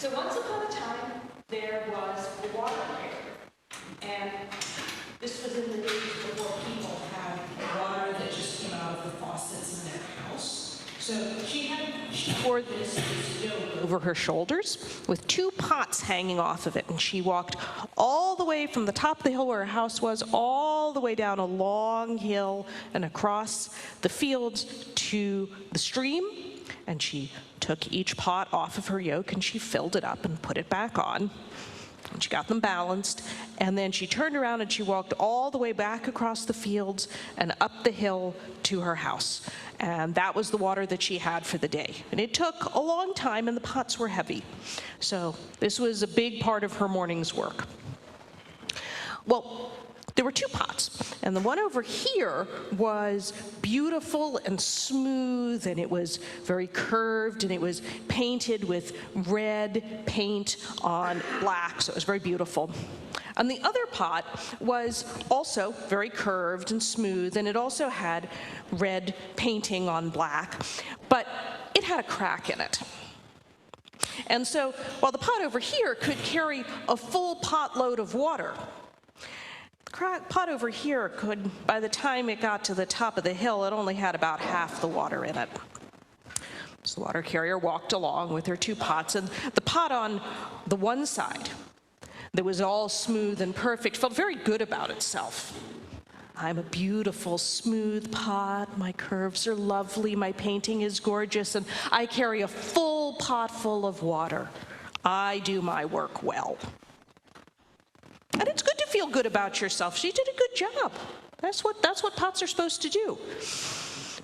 So once upon a time, there was a water here. And this was in the days before people had water that just came out of the faucets in their house. So she wore this yoke over her shoulders with two pots hanging off of it. And she walked all the way from the top of the hill where her house was, all the way down a long hill and across the fields to the stream. And she took each pot off of her yoke and she filled it up and put it back on. And she got them balanced. And then she turned around and she walked all the way back across the fields and up the hill to her house. And that was the water that she had for the day. And it took a long time and the pots were heavy. So this was a big part of her morning's work. Well, there were two pots, and the one over here was beautiful and smooth, and it was very curved, and it was painted with red paint on black, so it was very beautiful. And the other pot was also very curved and smooth, and it also had red painting on black, but it had a crack in it. And so while the pot over here could carry a full pot load of water, the pot over here could, by the time it got to the top of the hill, it only had about half the water in it. So the water carrier walked along with her two pots, and the pot on the one side that was all smooth and perfect felt very good about itself. I'm a beautiful, smooth pot. My curves are lovely. My painting is gorgeous, and I carry a full pot full of water. I do my work well. And it's good to feel good about yourself. She did a good job. That's what pots are supposed to do.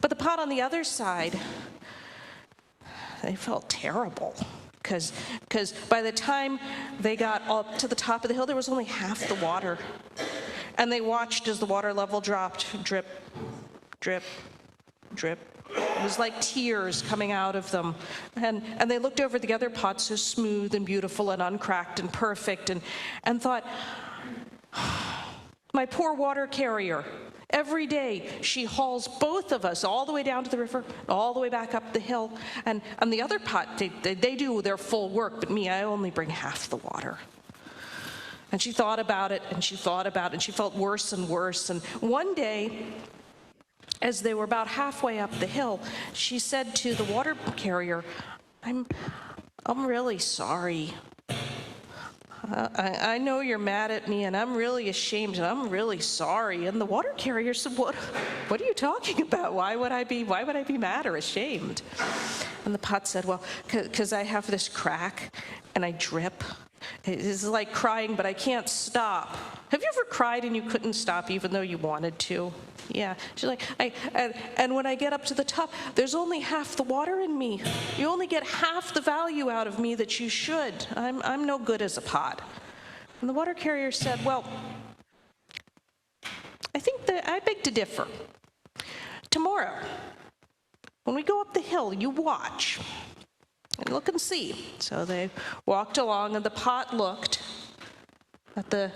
But the pot on the other side, they felt terrible. Because by the time they got up to the top of the hill, there was only half the water. And they watched as the water level dropped, drip, drip, drip. It was like tears coming out of them. And they looked over the other pots, so smooth and beautiful and uncracked and perfect, and thought, my poor water carrier. Every day she hauls both of us all the way down to the river, all the way back up the hill. And the other pot, they do their full work, but me, I only bring half the water. And she thought about it, and she thought about it, and she felt worse and worse. And one day, as they were about halfway up the hill, she said to the water carrier, I'm really sorry. I know you're mad at me, and I'm really ashamed, and I'm really sorry. And the water carrier said, what are you talking about? Why would I be mad or ashamed? And the pot said, well, because I have this crack, and I drip. It's like crying, but I can't stop. Have you ever cried and you couldn't stop even though you wanted to? Yeah. She's like, and when I get up to the top, there's only half the water in me. You only get half the value out of me that you should. I'm no good as a pot. And the water carrier said, well, I think that I beg to differ. Tomorrow, when we go up the hill, you watch. And look and see. So they walked along, and the pot looked at the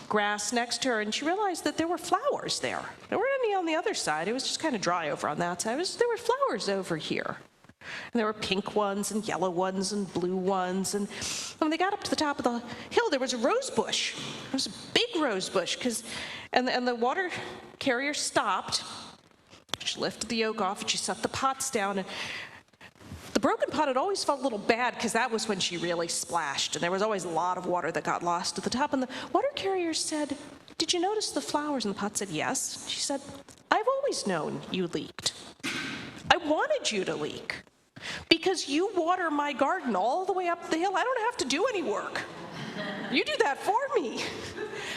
grass next to her, and she realized that there were flowers there. There weren't any on the other side. It was just kind of dry over on that side. There were flowers over here. And there were pink ones and yellow ones and blue ones. And when they got up to the top of the hill, there was a rose bush. There was a big rose bush. And the water carrier stopped. She lifted the yoke off, and she set the pots down. And the broken pot had always felt a little bad because that was when she really splashed, and there was always a lot of water that got lost at the top. And the water carrier said, did you notice the flowers? And the pot said, yes. She said, I've always known you leaked. I wanted you to leak because you water my garden all the way up the hill. I don't have to do any work. You do that for me.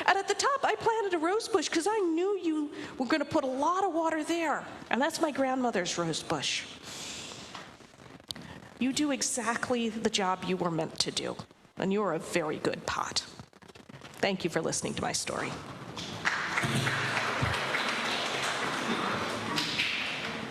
And at the top, I planted a rose bush because I knew you were going to put a lot of water there. And that's my grandmother's rose bush. You do exactly the job you were meant to do, and you're a very good pot. Thank you for listening to my story.